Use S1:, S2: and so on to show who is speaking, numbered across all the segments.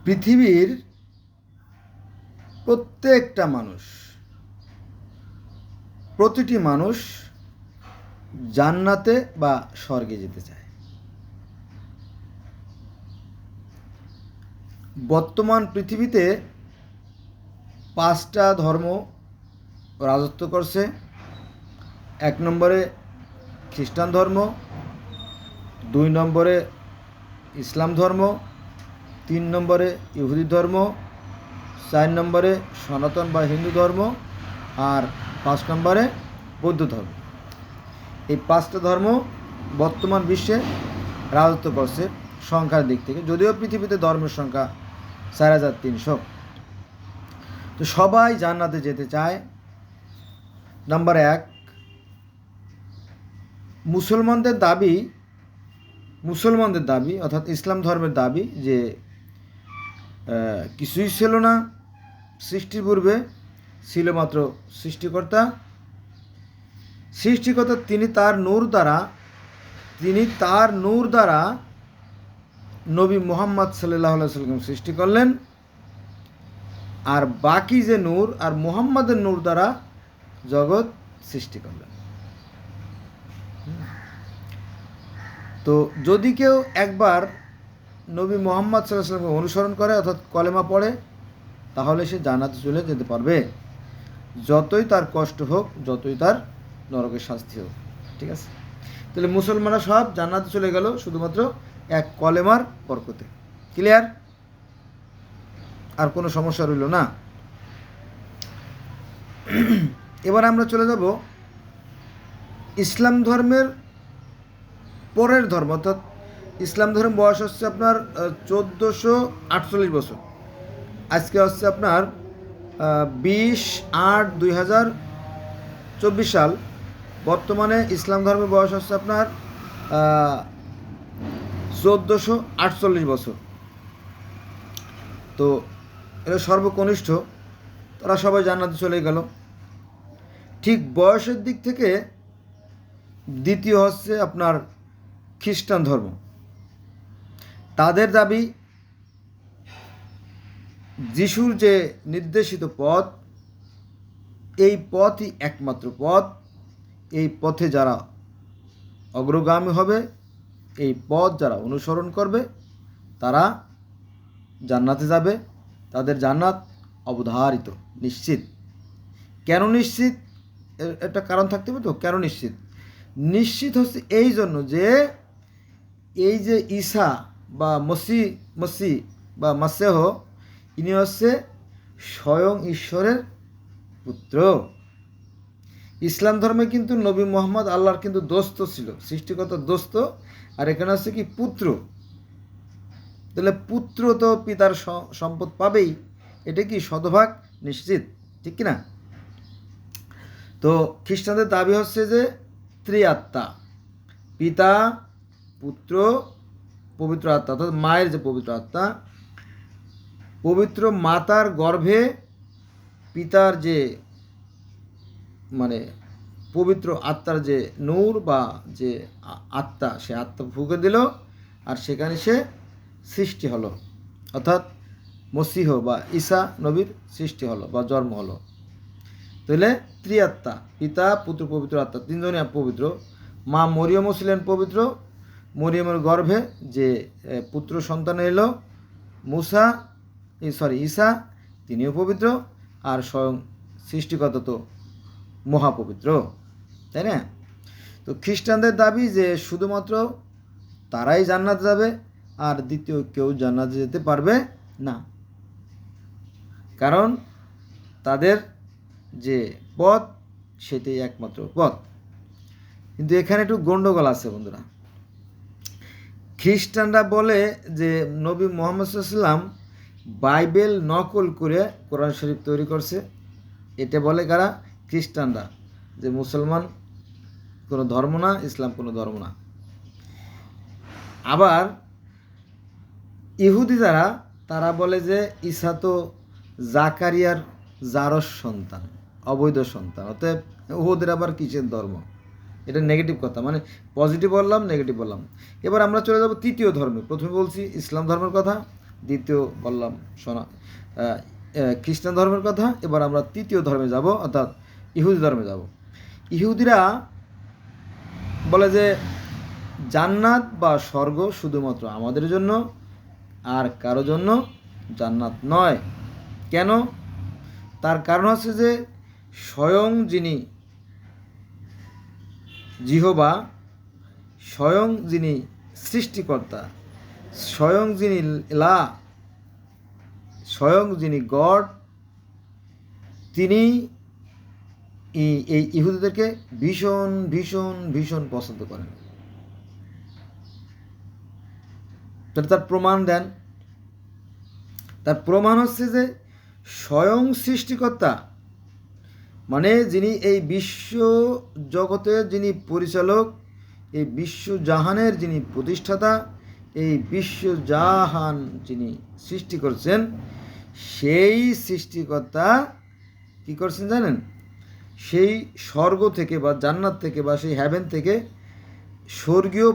S1: পৃথিবীর প্রতিটি মানুষ জান্নাতে বা স্বর্গে যেতে চায়। বর্তমান পৃথিবীতে 5টা ধর্ম রাজত্ব করছে। 1 নম্বরে খ্রিস্টান ধর্ম, 2 নম্বরে ইসলাম ধর্ম, 3 নম্বরে ইহুদি ধর্ম, 4 নম্বরে সনাতন বা হিন্দু ধর্ম, আর 5 নম্বরে বৌদ্ধ ধর্ম। এই 5টা ধর্ম বর্তমান বিশ্বে রাজত্ব করছে সংখ্যার দিক থেকে, যদিও পৃথিবীতে ধর্মের সংখ্যা 4300। তো সবাই জান্নাতে যেতে চায়। নাম্বার 1, মুসলমানদের দাবি অর্থাৎ ইসলাম ধর্মের দাবি যে কিছুই ছিল না সৃষ্টির পূর্বে, ছিল মাত্র সৃষ্টিকর্তা। তিনি তার নূর দ্বারা নবী মুহাম্মদ সাল্লাল্লাহু আলাইহি ওয়াসাল্লাম সৃষ্টি করলেন, আর বাকি যে নূর আর মুহাম্মাদের নূর দ্বারা জগৎ সৃষ্টি করলেন। তো যদি কেউ একবার নবী মুহাম্মদ সাল্লাল্লাহু আলাইহি ওয়াসাল্লামকে অনুসরণ করে অর্থাৎ কলেমা পড়ে, তাহলে সে জান্নাতে চলে যেতে পারবে, যতই তার কষ্ট হোক, যতই তার নরকের শাস্তি হোক। ঠিক আছে? তাহলে মুসলমানরা সব জান্নাতে চলে গেল শুধুমাত্র এক কলেমার বরকতে। ক্লিয়ার? আর কোনো সমস্যা রইল না। এবার আমরা চলে যাব ইসলাম ধর্মের পরের ধর্ম, অর্থাৎ ইসলাম ধর্ম বয়স হচ্ছে আপনার 1448 বছর। আজকে হচ্ছে আপনার 20/8/2024 সাল। বর্তমানে ইসলাম ধর্মের বয়স হচ্ছে আপনার 1448 বছর। তো এরা সর্বকনিষ্ঠ, তারা সবাই জান্নাতে চলে গেল। ঠিক বয়সের দিক থেকে দ্বিতীয় হচ্ছে আপনার খ্রিস্টান ধর্ম। তাদের দাবি যিশুর যে নির্দেশিত পথ, এই পথই একমাত্র পথ। এই পথে যারা অগ্রগামী হবে, এই পথ যারা অনুসরণ করবে, তারা জান্নাতে যাবে। তাদের জান্নাত অবধারিত, নিশ্চিত। কেন নিশ্চিত? একটা কারণ থাকতে হবে তো, কেন নিশ্চিত? নিশ্চিত হচ্ছে এই জন্য যে এই যে ঈসা বা মসি বা মাসেহ, ইনি হচ্ছে স্বয়ং ঈশ্বরের পুত্র। ইসলাম ধর্মে কিন্তু নবী মুহাম্মদ আল্লাহর কিন্তু দোস্ত ছিল, সৃষ্টিকর্তার দোস্ত। আর এখানে হচ্ছে কি পুত্র। তাহলে পুত্র তো পিতার সম্পদ পাবেই, এটা কি শতভাগ নিশ্চিত, ঠিক কিনা? তো খ্রিস্টানদের দাবি হচ্ছে যে ত্রিআত্মা, পিতা, পুত্র, পবিত্র আত্মা, অর্থাৎ মায়ের যে পবিত্র আত্মা, পবিত্র মাতার গর্ভে পিতার যে মানে পবিত্র আত্মার যে নূর বা যে আত্মা, সে আত্মা ফুঁকে দিল, আর সেখানে সে সৃষ্টি হলো, অর্থাৎ মসিহ বা ঈসা নবীর সৃষ্টি হলো বা জন্ম হলো। তাহলে ত্রিআত্মা, পিতা, পুত্র, পবিত্র আত্মা, তিনজনই পবিত্র। মা মরিয়মও ছিলেন পবিত্র। মরিয়মের গর্ভে যে পুত্র সন্তান এলো ঈসা, তিনিও পবিত্র। আর স্বয়ং সৃষ্টিকর্তা তো মহাপবিত্র, তাই না? তো খ্রিস্টানদের দাবি যে শুধুমাত্র তারাই জান্নাতে যাবে, আর দ্বিতীয় কেউ জান্নাতে যেতে পারবে না, কারণ তাদের যে পথ সেটাই একমাত্র পথ। কিন্তু এখানে একটু গন্ডগোল আছে বন্ধুরা। খ্রিস্টানরা বলে যে নবী মুহাম্মদ সাল্লাল্লাহু আলাইহি ওয়াসাল্লাম বাইবেল নকল করে কোরআন শরীফ তৈরি করছে। এটা বলে কারা? খ্রিস্টানরা, যে মুসলমান কোনো ধর্ম না, ইসলাম কোনো ধর্ম না। আবার ইহুদি যারা, তারা বলে যে ঈসা তো জাকারিয়ার জারস সন্তান, অবৈধ সন্তান, অতএব ওদের আবার কিসের ধর্ম? এটা নেগেটিভ কথা, মানে পজিটিভ বললাম, নেগেটিভ বললাম। এবার আমরা চলে যাব তৃতীয় ধর্মে। প্রথমে বলছি ইসলাম ধর্মের কথা, দ্বিতীয় বললাম খ্রিস্টান ধর্মের কথা। এবার আমরা তৃতীয় ধর্মে যাব, অর্থাৎ ইহুদি ধর্মে যাব। ইহুদিরা বলে যে জান্নাত বা স্বর্গ শুধুমাত্র আমাদের জন্য, আর কারো জন্য জান্নাত নয়। কেন? তার কারণ হচ্ছে যে স্বয়ং যিনি জিহোবা, স্বয়ং যিনি সৃষ্টিকর্তা, স্বয়ং যিনি লা, স্বয়ং যিনি গড, তিনি এই ইহুদিদেরকে ভীষণ ভীষণ ভীষণ পছন্দ করেন। তার প্রমাণ দেন। তার প্রমাণ হচ্ছে যে স্বয়ং সৃষ্টিকর্তা, মানে যিনি এই বিশ্ব জগতের যিনি পরিচালক, এই বিশ্বজাহানের যিনি প্রতিষ্ঠাতা, এই বিশ্বজাহান যিনি সৃষ্টি করছেন, সেই সৃষ্টিকর্তা কী করছেন জানেন? সেই স্বর্গ থেকে বা জান্নাত থেকে বা সেই হ্যাভেন থেকে স্বর্গীয়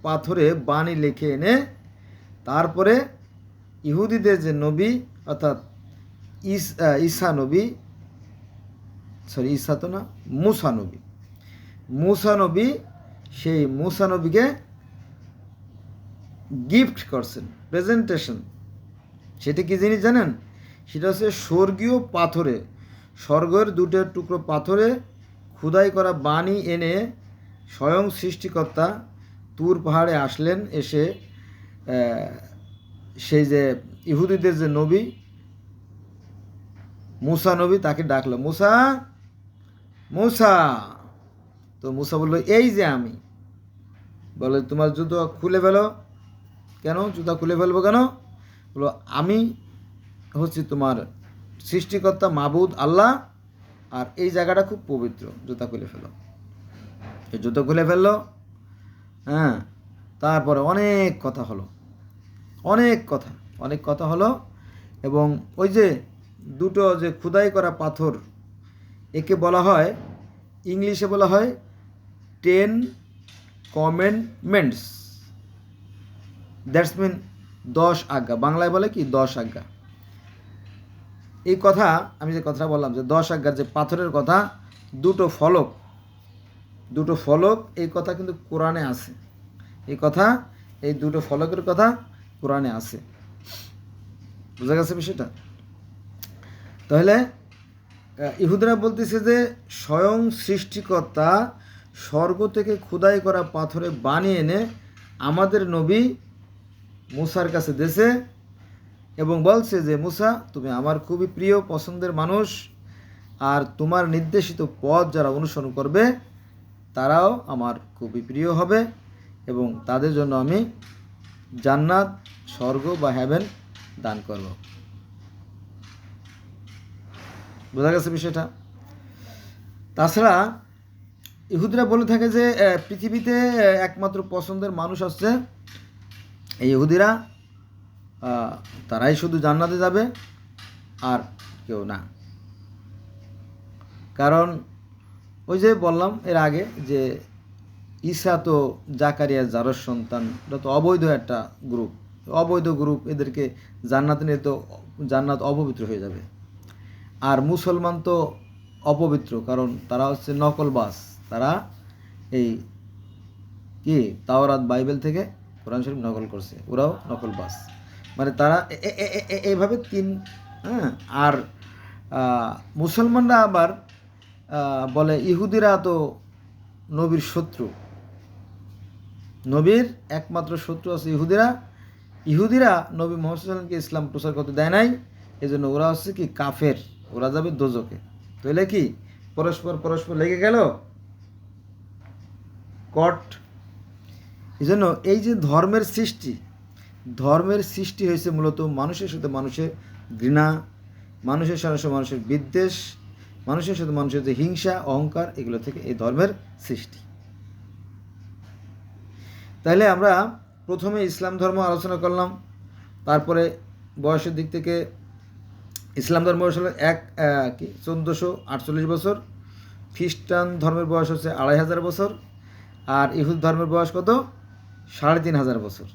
S1: পাথরে বাণী লিখে এনে তারপরে ইহুদিদের যে নবী, অর্থাৎ মুসা নবী, সেই মুসা নবীকে গিফট করছেন, প্রেজেন্টেশন। সেটা কি জিনিস জানেন? সেটা হচ্ছে স্বর্গীয় পাথরে, স্বর্গের দুটো টুকরো পাথরে খোদাই করা বাণী এনে স্বয়ং সৃষ্টিকর্তা তুর পাহাড়ে আসলেন। এসে সেই যে ইহুদিদের যে নবী মুসা নবী, তাকে ডাকলো, মুসা মুসা। তো মুসা বলল, এই যে আমি। বলে, তোমার জুতো খুলে ফেলো। কেন জুতা খুলে ফেলবো কেন? বলো, আমি হচ্ছি তোমার সৃষ্টিকর্তা মাবুদ আল্লাহ, আর এই জায়গাটা খুব পবিত্র, জুতা খুলে ফেলো। এই জুতো খুলে ফেললো। হ্যাঁ, তারপরে অনেক কথা হলো। এবং ওই যে দুটো যে খোদাই করা পাথর, একে বলা হয়, ইংলিশে বলা হয় 10 কমেন্ডমেন্টস। দ্যাটস মিন 10 আজ্ঞা। বাংলায় বলে কি 10 আজ্ঞা। এই কথা আমি যে কথাটা বললাম যে 10 আজ্ঞার যে পাথরের কথা, দুটো ফলক, এই কথা কিন্তু কোরআনে আছে। এই দুটো ফলকের কথা কোরআনে আছে। বুঝা গেছে বিষয়টা? তাহলে ইহুদিরা বলতেছে যে স্বয়ং সৃষ্টিকর্তা স্বর্গ থেকে খোদাই করা পাথরে বানিয়ে এনে আমাদের নবী মুসার কাছে দিয়েছে এবং বলছে যে মুসা, তুমি আমার খুবই প্রিয় পছন্দের মানুষ, আর তোমার নির্দেশিত পথ যারা অনুসরণ করবে তারাও আমার খুবই প্রিয় হবে, এবং তাদের জন্য আমি জান্নাত, স্বর্গ বা হ্যাভেন দান করব। বোঝা গেছে বিষয়টা? তাছাড়া ইহুদিরা বলে থাকে যে পৃথিবীতে একমাত্র পছন্দের মানুষ হচ্ছে এই ইহুদিরা, তারাই শুধু জান্নাতে যাবে আর কেউ না। কারণ ওই যে বললাম এর আগে যে ঈসা তো জাকারিয়া জারস সন্তান, এটা তো অবৈধ একটা গ্রুপ, এদেরকে জান্নাতে নিয়ে তো জান্নাত অপবিত্র হয়ে যাবে। আর মুসলমান তো অপবিত্র, কারণ তারা হচ্ছে নকলবাজ। তারা এই কি তাওরাত বাইবেল থেকে কোরআন শরীফ নকল করছে, ওরাও নকলবাজ। মানে তারা এইভাবে আর মুসলমানরা আবার বলে ইহুদিরা তো নবীর শত্রু, নবীর একমাত্র শত্রু আছে ইহুদিরা নবী মুহাম্মদ সাল্লাল্লাহু আলাইহি ওয়াসাল্লামকে ইসলাম প্রচার করতে দেয় নাই, এই জন্য ওরা হচ্ছে কি কাফের, ওরা যাবে দোজখে। তাহলে কি পরস্পর লেগে গেল কট। এই জন্য এই যে ধর্মের সৃষ্টি হয়েছে মূলত মানুষের সাথে মানুষের ঘৃণা, মানুষের সাথে মানুষের বিদ্বেষ, মানুষের সাথে মানুষের যে হিংসা, অহংকার, এগুলো থেকে এই ধর্মের সৃষ্টি। তাহলে আমরা প্রথমে ইসলাম ধর্ম আলোচনা করলাম, তারপরে বয়সের দিক থেকে ইসলাম ধর্ম বয়স হলো 1448 বছর, খ্রিস্টান ধর্মের বয়স হচ্ছে 2500 বছর, আর ইহুদ ধর্মের বয়স কত? 3500 বছর,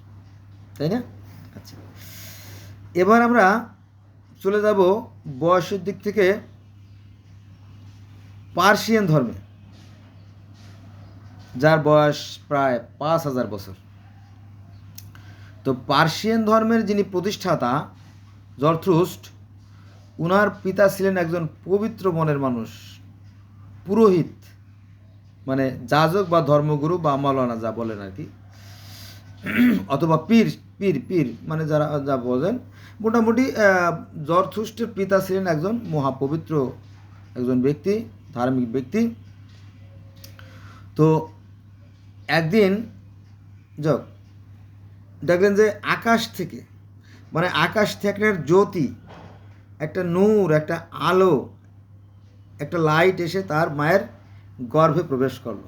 S1: তাই না? আচ্ছা, এবার আমরা চলে যাব বয়সের দিক থেকে পার্সিয়ান ধর্মে, যার বয়স প্রায় 5000 বছর। তো পার্সিয়ান ধর্মের যিনি প্রতিষ্ঠাতা জরথ্রুস্ট, উনার পিতা ছিলেন একজন পবিত্র মনের মানুষ, পুরোহিত, মানে যাজক বা ধর্মগুরু বা মাওলানা যা বলেন আর কি, অথবা পীর পীর পীর মানে যারা যা বলেন। মোটামুটি জরথ্রুস্টের পিতা ছিলেন একজন মহাপবিত্র একজন ব্যক্তি, ধার্মিক ব্যক্তি। তো একদিন যাক দেখলেন যে আকাশ থেকে, মানে আকাশ থেকে একটা জ্যোতি, একটা নূর, একটা আলো, একটা লাইট এসে তার মায়ের গর্ভে প্রবেশ করলো।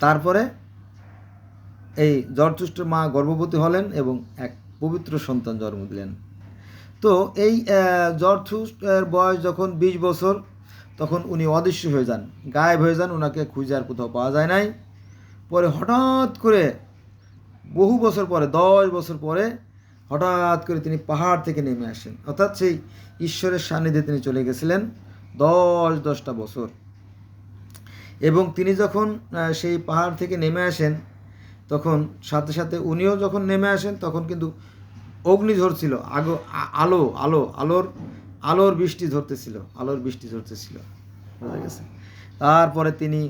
S1: তারপরে এই জরথ্রুস্টের মা গর্ভবতী হলেন এবং এক পবিত্র সন্তান জন্ম দিলেন। তো এই জরথ্রুস্টের বয়স যখন 20 বছর, তখন উনি অদৃশ্য হয়ে যান, গায়েব হয়ে যান, ওনাকে খুঁজে আর কোথাও পাওয়া যায় নাই। পরে হঠাৎ করে বহু বছর পরে, 10 বছর পরে হঠাৎ করে তিনি পাহাড় থেকে নেমে আসেন, অর্থাৎ সেই ঈশ্বরের সান্নিধ্যে তিনি চলে গেছিলেন 10টা বছর। এবং তিনি যখন সেই পাহাড় থেকে নেমে আসেন, তখন সাথে সাথে উনিও যখন নেমে আসেন, তখন কিন্তু অগ্নি ঝরছিল, আলো আলো আলোর আলোর বৃষ্টি ঝরতেছিল, আলোর বৃষ্টি ঝরতেছিল, বুঝা গেছে। তারপরে তিনি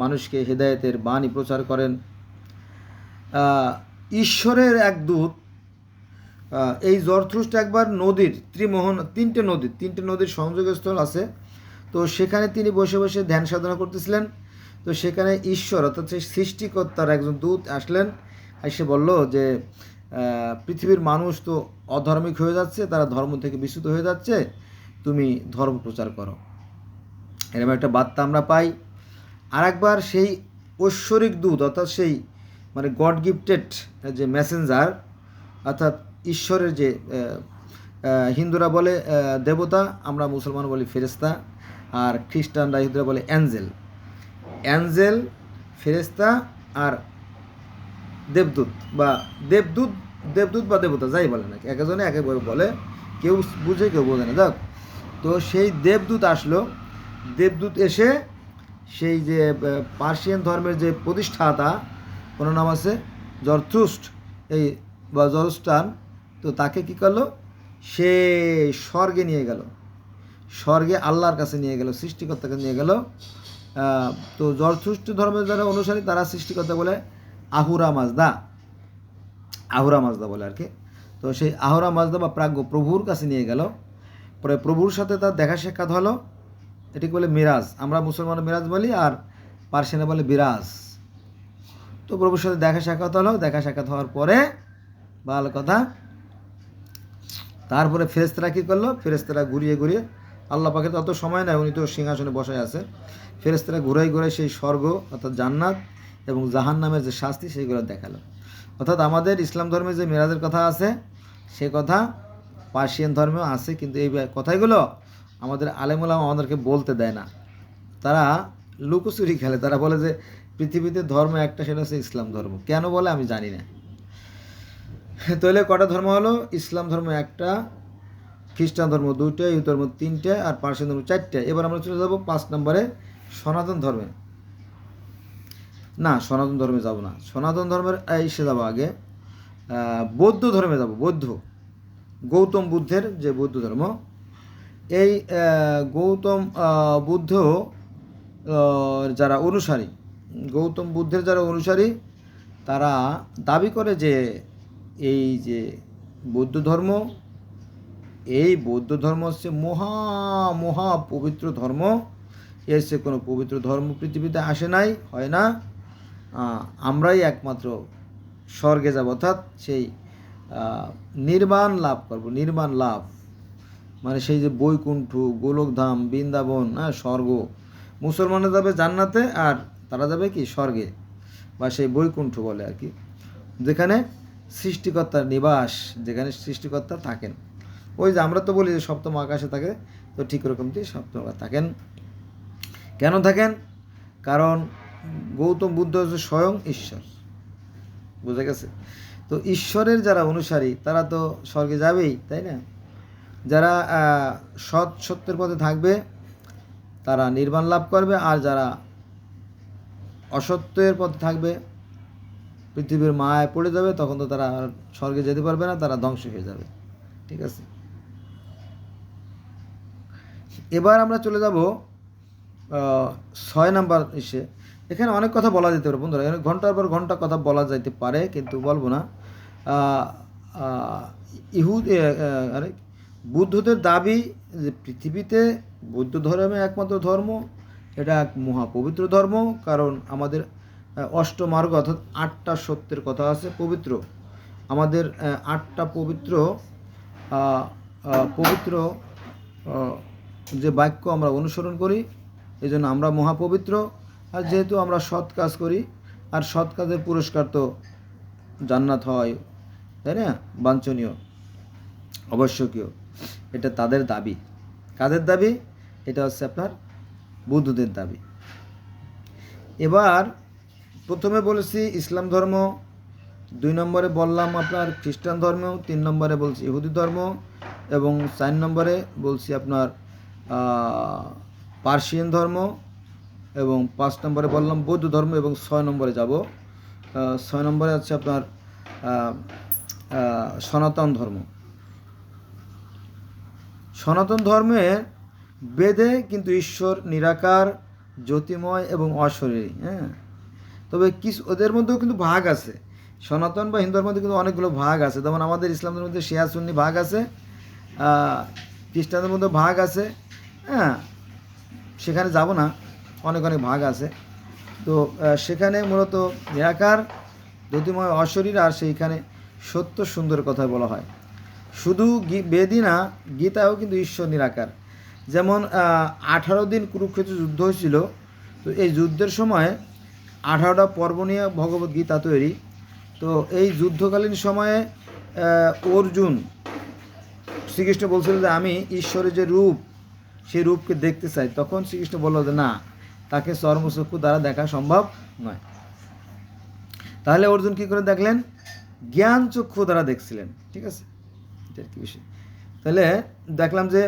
S1: মানুষকে হেদায়েতের বাণী প্রচার করেন। ঈশ্বরের এক দূত, এই জরথ্রুস্ট একবার নদীর তিনটে নদীর সংযোগস্থল আছে, তো সেখানে তিনি বসে বসে ধ্যান সাধনা করতেছিলেন। তো সেখানে ঈশ্বর অর্থাৎ সেই সৃষ্টিকর্তার একজন দূত আসলেন, এসে বলল যে পৃথিবীর মানুষ তো অধার্মিক হয়ে যাচ্ছে, তারা ধর্ম থেকে বিচ্যুত হয়ে যাচ্ছে, তুমি ধর্ম প্রচার করো। এরকম একটা বার্তা আমরা পাই। আর একবার সেই ঐশ্বরিক দূত অর্থাৎ সেই মানে গড গিফটেড যে মেসেঞ্জার, অর্থাৎ ঈশ্বরের যে হিন্দুরা বলে দেবতা, আমরা মুসলমান বলি ফেরেশতা, আর খ্রিস্টানরা হিন্দুরা বলে অ্যাঞ্জেল, ফেরেশতা আর দেবদূত বা দেবতা যাই বলে নাকি, একজনে একভাবে বলে, কেউ বুঝে কেউ বোঝে না। যাক, তো সেই দেবদূত আসলো। দেবদূত এসে সেই যে পার্সিয়ান ধর্মের যে প্রতিষ্ঠাতা, ওনার নাম আছে জরথ্রুস্ট এই বা জরস্টান, তো তাকে কী করলো, সে স্বর্গে নিয়ে গেল, স্বর্গে আল্লাহর কাছে নিয়ে গেল, সৃষ্টিকর্তাকে নিয়ে গেল। তো জরথ্রুস্ট ধর্মের যারা অনুসারী, তারা সৃষ্টিকর্তা বলে আহুরা মাজদা বলে আর কি। তো সেই আহুরা মাজদা বা প্রাজ্ঞ প্রভুর কাছে নিয়ে গেল। পরে প্রভুর সাথে তার দেখা সাক্ষাৎ হলো, এটিকে বলে মিরাজ। আমরা মুসলমান মিরাজ বলি, আর পার্সিয়ানে বলে বিরাজ। তো প্রভুর সাথে দেখা সাক্ষাৎ হলো, দেখা সাক্ষাৎ হওয়ার পরে ভালো কথা, তারপরে ফেরেশতারা কী করলো, ফেরেশতারা ঘুরিয়ে আল্লাহ পাকে তো অত সময় নেয়, উনি তো সিংহাসনে বসায় আছে, ফেরেশতারা ঘুরাই সেই স্বর্গ অর্থাৎ জান্নাত এবং জাহান্নামের যে শাস্তি সেইগুলো দেখালো। অর্থাৎ আমাদের ইসলাম ধর্মে যে মিরাজের কথা আছে, সে কথা পার্সিয়ান ধর্মেও আছে, কিন্তু এই কথাগুলো আমাদের আলেমুলামা আমাদেরকে বলতে দেয় না, তারা লুকোচুরি খেলে। তারা বলে যে পৃথিবীতে ধর্ম একটা, সেটা হচ্ছে ইসলাম ধর্ম। কেন বলে আমি জানি না। তাহলে কটা ধর্ম হলো? ইসলাম ধর্ম একটা, খ্রিস্টান ধর্ম 2টা, ইহুদি ধর্ম 3টে, আর পার্সিয়ান ধর্ম 4টে। এবার আমরা চলে যাব 5 নম্বরে, সনাতন ধর্মে। না, সনাতন ধর্মে যাব না, সনাতন ধর্মের এসে যাবো আগে বৌদ্ধ ধর্মে যাব। গৌতম বুদ্ধের যে বৌদ্ধ ধর্ম, এই গৌতম বুদ্ধ যারা অনুসারী, গৌতম বুদ্ধের যারা অনুসারী, তারা দাবি করে যে এই যে বৌদ্ধ ধর্ম, এই বৌদ্ধ ধর্ম হচ্ছে মহা পবিত্র ধর্ম। এর সে কোনো পবিত্র ধর্ম পৃথিবীতে আসে নাই, হয় না। আমরাই একমাত্র স্বর্গে যাব, অর্থাৎ সেই নির্বাণ লাভ করব। নির্বাণ লাভ মানে সেই যে বৈকুণ্ঠ, গোলকধাম, বৃন্দাবন, স্বর্গ। মুসলমানরা যাবে জান্নাতে, আর তারা যাবে কি স্বর্গে, বা সেই বৈকুণ্ঠ বলে আর কি, যেখানে সৃষ্টিকর্তার নিবাস, যেখানে সৃষ্টিকর্তা থাকেন। ওই যে আমরা তো বলি যে সপ্তম আকাশে থাকে, তো ঠিক রকমটি সপ্তম আকাশে থাকেন। কেন থাকেন? কারণ গৌতম বুদ্ধ হচ্ছে স্বয়ং ঈশ্বর, বুঝা গেছে? তো ঈশ্বরের যারা অনুসারী তারা তো স্বর্গে যাবেই, তাই না? যারা সত্যের পথে থাকবে তারা নির্বাণ লাভ করবে, আর যারা অসত্যের পথে থাকবে, পৃথিবীর মায়ায় পড়ে যাবে, তখন তো তারা আর স্বর্গে যেতে পারবে না, তারা ধ্বংস হয়ে যাবে। ঠিক আছে, এবার আমরা চলে যাব 6 নাম্বার ইসে। এখানে অনেক কথা বলা যেতে পারে বন্ধুরা, এখানে ঘন্টার পর ঘন্টা কথা বলা যাইতে পারে, কিন্তু বলবো না। বুদ্ধদের দাবি যে পৃথিবীতে বৌদ্ধ ধর্মে একমাত্র ধর্ম, এটা এক মহাপবিত্র ধর্ম, কারণ আমাদের অষ্টমার্গ অর্থাৎ 8টা সত্যের কথা আছে পবিত্র। আমাদের 8টা পবিত্র পবিত্র যে বাক্য আমরা অনুসরণ করি, এই জন্য আমরা মহাপবিত্র। আর যেহেতু আমরা সৎ কাজ করি, আর সৎ কাজের পুরস্কার তো জান্নাত হয়, তাই না? বাঞ্ছনীয়, আবশ্যকীয়, এটা তাদের দাবি। কাদের দাবি? এটা হচ্ছে আপনার বুদ্ধদের দাবি। এবার প্রথমে বলেছি ইসলাম ধর্ম, 2 নম্বরে বললাম আপনার খ্রিস্টান ধর্ম, 3 নম্বরে বলছি ইহুদি ধর্ম, এবং 4 নম্বরে বলছি আপনার পার্সিয়ান ধর্ম, এবং 5 নম্বরে বললাম বৌদ্ধ ধর্ম, এবং 6 নম্বরে যাব। 6 নম্বরে আছে আপনার সনাতন ধর্ম। সনাতন ধর্মে বেদে কিন্তু ঈশ্বর নিরাকার, জ্যোতিময় এবং অশরীরী। হ্যাঁ, তবে কিছু ওদের মধ্যেও কিন্তু ভাগ আছে। সনাতন বা হিন্দুর মধ্যে কিন্তু অনেকগুলো ভাগ আছে, যেমন আমাদের ইসলামের মধ্যে শিয়া সুন্নি ভাগ আছে, খ্রিস্টানদের মধ্যে ভাগ আছে। হ্যাঁ, সেখানে যাব না, অনেক অনেক ভাগ আছে। তো সেখানে মূলত নিরাকার, জ্যোতিময়, অশরীর, আর সেইখানে সত্য সুন্দর কথা বলা হয়। শুধু বেদই না, গীতাও কিন্তু ঈশ্বর নিরাকার। যেমন 18 দিন কুরুক্ষেত্র যুদ্ধ হয়েছিল, তো এই যুদ্ধের সময় 18টা পর্ব নিয়ে ভগবত গীতা তৈরি। তো এই যুদ্ধকালীন সময়ে অর্জুন শ্রীকৃষ্ণ বলছিল যে আমি ঈশ্বরের যে রূপ, সেই রূপকে দেখতে চাই। তখন শ্রীকৃষ্ণ বলল যে না, তাকে চর্মচক্ষু দ্বারা দেখা সম্ভব নয়। তাহলে অর্জুন কী করে দেখলেন? জ্ঞান চক্ষু দ্বারা দেখছিলেন। ঠিক আছে, এটা কি বিষয়? তাহলে দেখলাম যে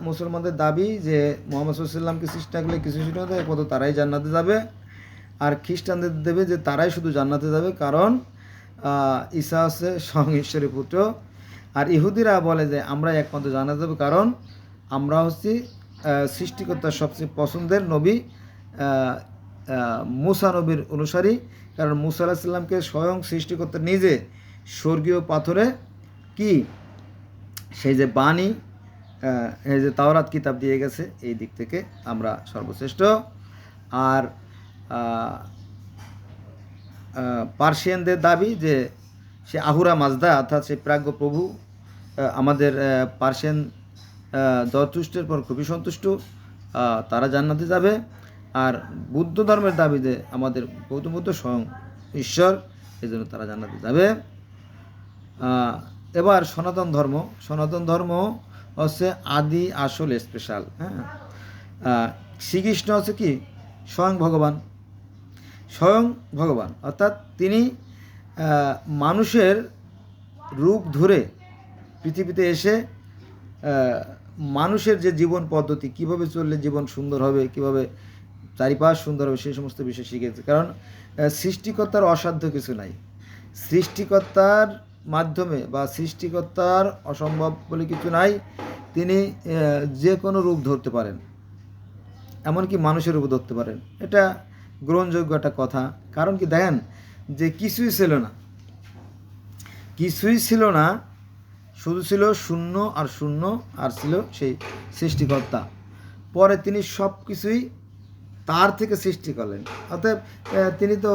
S1: মুসলমানদের দাবি যে মুহাম্মদ সাল্লাল্লাহু আলাইহি ওয়াসাল্লামকে সৃষ্টি করলে কিছু শিখতে হবে, একমাত্র তারাই জান্নাতে যাবে। আর খ্রিস্টানদের দেবে যে তারাই শুধু জান্নাতে যাবে, কারণ ঈসা হচ্ছে স্বয়ং ঈশ্বরের পুত্র। আর ইহুদিরা বলে যে আমরা একমাত্র জান্নাতে যাবে, কারণ আমরা হচ্ছি সৃষ্টিকর্তার সবচেয়ে পছন্দের নবী, মুসা নবীর অনুসারী। কারণ মুসা আলাইহিস সালামকে স্বয়ং সৃষ্টিকর্তা নিজে স্বর্গীয় পাথরে কি সেই যে বাণী, এই যে তাওরাত কিতাব দিয়ে গেছে, এই দিক থেকে আমরা সর্বশ্রেষ্ঠ। আর পার্সিয়ানদের দাবি যে সে আহুরা মাজদা, অর্থাৎ সেই প্রাজ্ঞ প্রভু আমাদের পার্সিয়ান যথেষ্টের পর খুবই সন্তুষ্ট, তারা জান্নাতে যাবে। আর বৌদ্ধ ধর্মের দাবি যে আমাদের গৌতম বুদ্ধ স্বয়ং ঈশ্বর, এই জন্য তারা জান্নাতে যাবে। এবার সনাতন ধর্ম হচ্ছে আদি আসল স্পেশাল। হ্যাঁ, শ্রীকৃষ্ণ হচ্ছে কি স্বয়ং ভগবান, অর্থাৎ তিনি মানুষের রূপ ধরে পৃথিবীতে এসে মানুষের যে জীবন পদ্ধতি, কিভাবে চললে জীবন সুন্দর হবে, কিভাবে চারিপাশ সুন্দর হবে, সেই সমস্ত বিষয় শিখেছে। কারণ সৃষ্টিকর্তার অসাধ্য কিছু নাই, সৃষ্টিকর্তার মাধ্যমে বা সৃষ্টিকর্তার অসম্ভব বলে কিছু নাই। তিনি যে কোনো রূপ ধরতে পারেন, এমনকি মানুষের রূপ ধরতে পারেন। এটা গ্রহণযোগ্য একটা কথা। কারণ কি দেখেন, যে কিছুই ছিল না, শুধু ছিল শূন্য, আর ছিল সেই সৃষ্টিকর্তা। পরে তিনি সব কিছুই তার থেকে সৃষ্টি করলেন। অতএব তিনি তো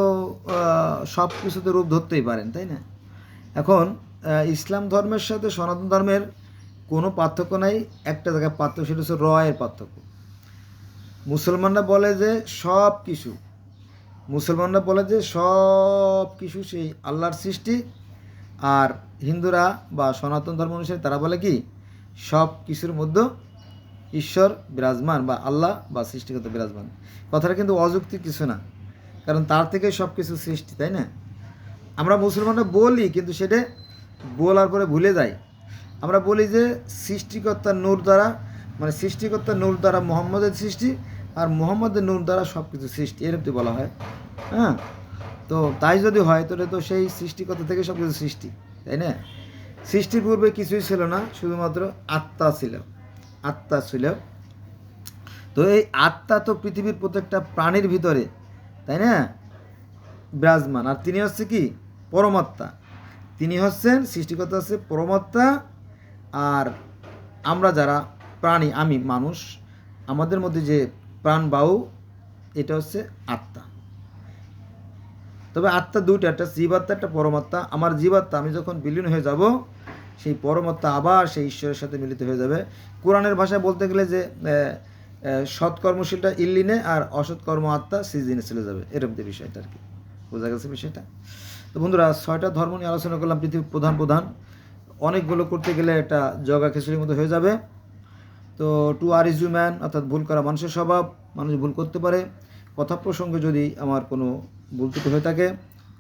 S1: সব কিছুতে রূপ ধরতেই পারেন, তাই না? এখন ইসলাম ধর্মের সাথে সনাতন ধর্মের কোনো পার্থক্য নাই, একটা জায়গায় পার্থক্য, সেটা হচ্ছে রয়ের পার্থক্য। মুসলমানরা বলে যে সব কিছু সেই আল্লাহর সৃষ্টি, আর হিন্দুরা বা সনাতন ধর্ম অনুসারে তারা বলে কি সব কিছুর মধ্যে ঈশ্বর বিরাজমান, বা আল্লাহ বা সৃষ্টিকর্তা বিরাজমান। কথাটা কিন্তু অযৌক্তিক কিছু না। কারণ তার থেকে সব কিছু সৃষ্টি, তাই না? আমরা মুসলমানরা বলি, কিন্তু সেটা বলার পরে ভুলে যাই। আমরা বলি যে সৃষ্টিকর্তার নূর দ্বারা, মানে সৃষ্টিকর্তার নূর দ্বারা মোহাম্মদের সৃষ্টি, আর মোহাম্মদের নূর দ্বারা সব কিছু সৃষ্টি, এরকম বলা হয়। হ্যাঁ, তো তাই যদি হয় তাহলে তো সেই সৃষ্টিকর্তা থেকে সব কিছু সৃষ্টি, তাই না? সৃষ্টির পূর্বে কিছুই ছিল না, শুধুমাত্র আত্মা ছিল, আত্মা ছিল। তো এই আত্মা তো পৃথিবীর প্রত্যেকটা প্রাণীর ভিতরে, তাই না, বিরাজমান। আর তিনি হচ্ছে কি? পরমাত্মা। তিনি হচ্ছেন, সৃষ্টিকর্তা হচ্ছে পরমাত্মা। আর আমরা যারা প্রাণী, আমি মানুষ, আমাদের মধ্যে যে প্রাণবায়ু, এটা হচ্ছে আত্মা। তবে আত্মা দুইটা, একটা জীবাত্মা, একটা পরমাত্মা। আমার জীবাত্মা, আমি যখন বিলীন হয়ে যাব, সেই পরমাত্মা আবার সেই ঈশ্বরের সাথে মিলিত হয়ে যাবে। কোরআনের ভাষায় বলতে গেলে যে সৎকর্মশীলটা ইল্লিনে আর অসৎকর্ম আত্মা সিজিনে চলে যাবে, এরকম যে বিষয়টা আর কি। বোঝা গেছে বিষয়টা? তো বন্ধুরা, 6টা ধর্ম নিয়ে আলোচনা করলাম, পৃথিবীর প্রধান। অনেকগুলো করতে গেলে এটা জগা খিচুড়ির মতো হয়ে যাবে। তো টু আর ইজ ম্যান, অর্থাৎ ভুল করা মানুষের স্বভাব, মানুষ ভুল করতে পারে। কথা প্রসঙ্গে যদি আমার কোনো ভুল ত্রুটি হয়ে থাকে,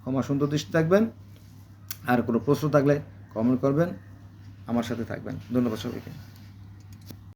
S1: ক্ষমা সুন্দর দৃষ্টি থাকবেন। আর কোনো প্রশ্ন থাকলে কমেন্ট করবেন, আমার সাথে থাকবেন। ধন্যবাদ সবাইকে।